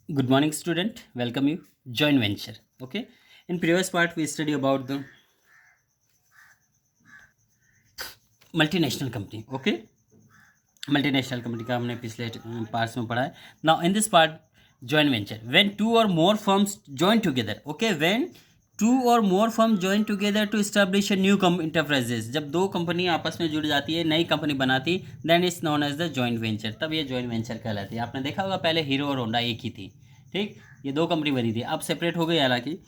Good morning, student. Welcome you. Joint venture. Okay. In previous part, we study about the multinational company. Okay. Multinational company का हमने पिछले parts में पढ़ा है. Now in this part joint venture when two or more firms join together. Okay. When two or more firm join together to establish a new enterprises. जब दो company आपस में जुड़ जाती है, नई कंपनी बनाती, then it's known as the joint venture. तब ये जॉइंट वेंचर कहलाती है. आपने देखा होगा पहले हीरो और होंडा एक ही थी. ठीक. ये दो कंपनी बनी थी, अब सेपरेट हो गई. हालांकि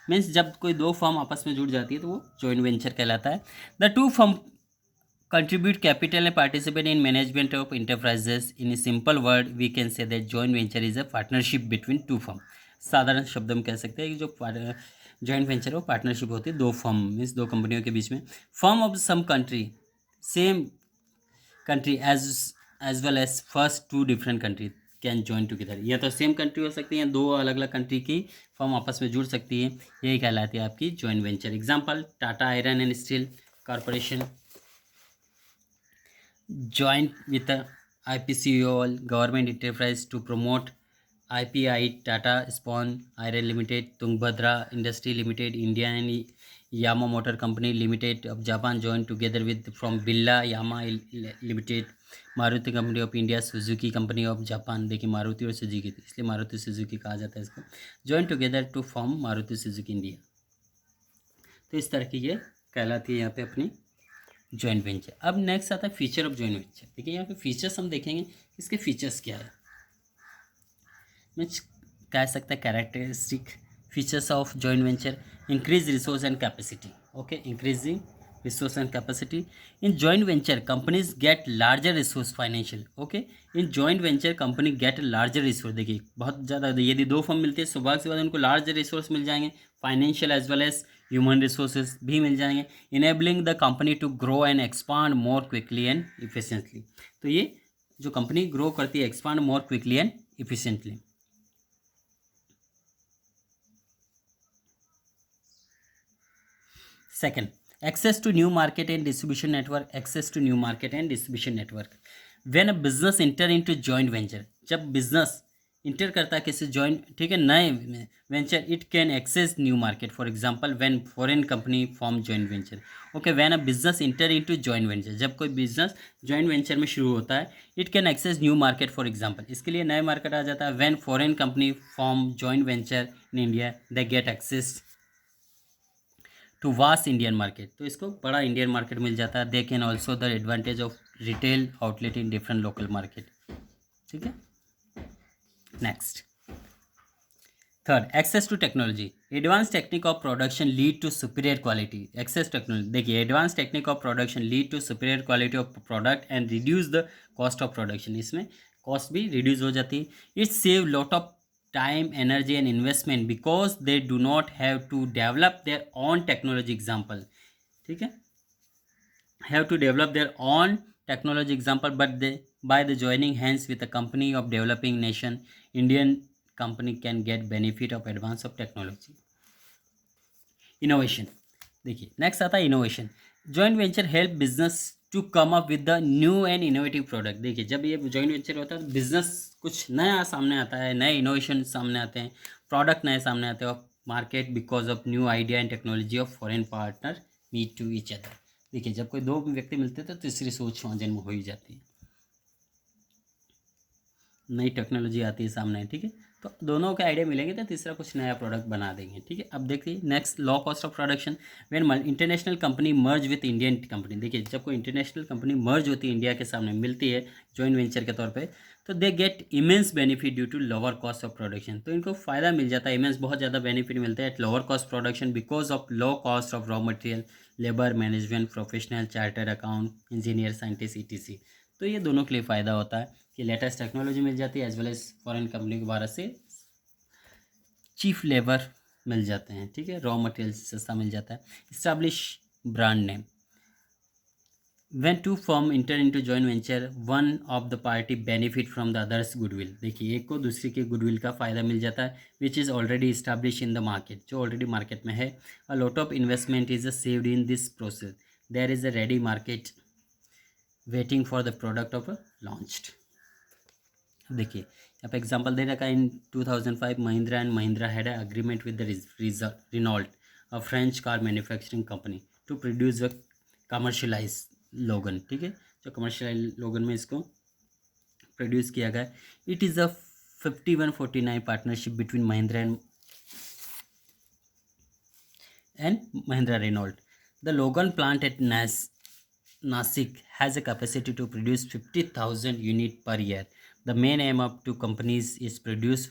मीन्स जब कोई दो फर्म आपस में जुड़ जाती है तो वो जॉइंट वेंचर कहलाता है. The two firm contribute capital and participate in management of enterprises. In a simple word, we can say that joint venture is a partnership between two firm. साधारण शब्दों में कह सकते हैं कि जो जॉइंट वेंचर हो पार्टनरशिप होती है दो फर्म मीन्स दो कंपनियों के बीच में. Firm of some country same country as well as first two different country can join together. या तो सेम कंट्री हो सकती है, दो अलग अलग कंट्री की फर्म आपस में जुड़ सकती है. यही कहलाती है आपकी joint venture. Example Tata iron and steel corporation joined with the IPCOL government enterprise to promote IPI Tata Spawn Iron Limited, Tungbhadra Industry Limited, India and Yama Motor Company Limited of Japan joined together with from Birla Yama Limited, Maruti company of India, Suzuki company of Japan. देखिए मारुति और Suzuki थी इसलिए Maruti Suzuki कहा जाता है इसको. Join together to form Maruti Suzuki India. तो इस तरह की ये कहलाती है यहाँ पे अपनी जॉइंट वेंचर. अब नेक्स्ट आता है फीचर ऑफ जॉइंट वेंचर. देखिए यहाँ पे फीचर्स हम देखेंगे इसके फीचर्स क्या है. मैं कह सकता है characteristic features of joint venture. Increase resource and capacity. Okay. Increasing resource and capacity. In joint venture companies get larger resource financial. Okay. In joint venture company get larger resource. देखिए बहुत ज़्यादा यदि दो फर्म मिलते हैं सुबह से बाद उनको लार्जर रिसोर्स मिल जाएंगे, financial as well as human resources भी मिल जाएंगे. Enabling the company to grow and expand more quickly and efficiently. तो ये जो कंपनी ग्रो करती है expand more quickly and efficiently. Second, access to new market and distribution network. Access to new market and distribution network. When a business enter into joint venture, जब business enter करता है किसी joint, ठीक है, नए venture, it can access new market. For example when foreign company form joint venture. Okay. When a business enter into joint venture, जब कोई business joint venture में शुरू होता है, it can access new market. For example इसके लिए नए market आ जाता है. When foreign company form joint venture in India, they get access to vast Indian market. तो इसको बड़ा इंडियन मार्केट मिल जाता है. They can also the advantage of retail outlet in different local market. ठीक है. Next, third, access to technology. Advance technique of production lead to superior quality. Access technology. देखिए advance technique of production lead to superior quality of product and reduce the cost of production. इसमें cost भी reduce हो जाती है. It save lot of time, energy and investment because they do not have to develop their own technology. Example, ठीक है, have to develop their own technology. Example, but they by the joining hands with a company of developing nation, Indian company can get benefit of advance of technology. Innovation. देखिए next आता है innovation. Joint venture help business to come up with the new and innovative product. देखिए जब ये joint venture होता है तो business कुछ नया सामने आता है, नए इनोवेशन सामने आते हैं, प्रोडक्ट नए सामने आते हैं of market because of new idea and technology of foreign partner meet to each other. देखिए जब कोई दो व्यक्ति मिलते हैं तो तीसरी सोच वहाँ जन्म हो ही जाती है, नई टेक्नोलॉजी आती है सामने. ठीक है. तो दोनों के आइडिया मिलेंगे तो तीसरा कुछ नया प्रोडक्ट बना देंगे. ठीक है. अब देखिए next, low cost of production. When international company merge with Indian company. देखिए जब कोई इंटरनेशनल कंपनी मर्ज होती है, इंडिया के सामने मिलती है जॉइंट वेंचर के तौर पे, तो they get immense benefit due to lower cost of production. तो इनको फ़ायदा मिल जाता है, इमेंस बहुत ज़्यादा बेनिफिट मिलता है at lower cost production because of low cost of raw material, labour, management, professional, charter account, engineer, scientist, etc. तो ये दोनों के लिए फ़ायदा होता है कि लेटेस्ट टेक्नोलॉजी मिल जाती है as well as foreign company के भारत से चीफ लेबर मिल जाते हैं. ठीक है. रॉ मटेरियल सस्ता मिल जाता है. Establish brand name. When two firm enter into joint venture, one of the party benefit from the others goodwill. देखिए एक को दूसरे के गुडविल का फ़ायदा मिल जाता है which is already establish in the market, जो ऑलरेडी मार्केट में है. A lot of investment is saved in this process. There is a ready market waiting for the product of launched. देखिए यहाँ पे एग्जांपल दे रखा है, in 2005 Mahindra and Mahindra had a agreement with the Renault, a French car manufacturing company, to produce a commercialise Logan. ठीक है, जो commercialise लोगन में इसको प्रोड्यूस किया गया। It is a 51-49 partnership between Mahindra and Mahindra Renault. The Logan plant at Nasik has a capacity to produce 50,000 units per year. The main aim of two companies is produce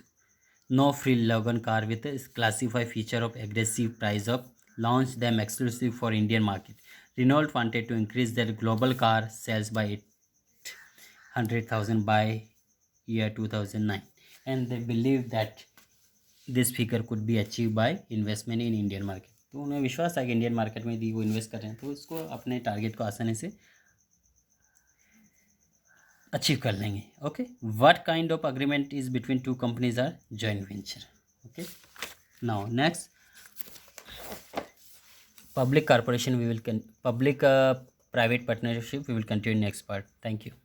no frill Logan car with a classified feature of aggressive price of launch them exclusive for Indian market. Renault wanted to increase their global car sales by 800,000 by year 2009, and they believe that this figure could be achieve by investment in Indian market. तो उन्हें विश्वास है कि Indian market में यदि वो invest कर रहे हैं तो उसको अपने टारगेट को आसानी से अचीव कर लेंगे। Okay, what kind of agreement is between two companies are joint venture. Okay, now next public corporation we will public private partnership we will continue next part. Thank you.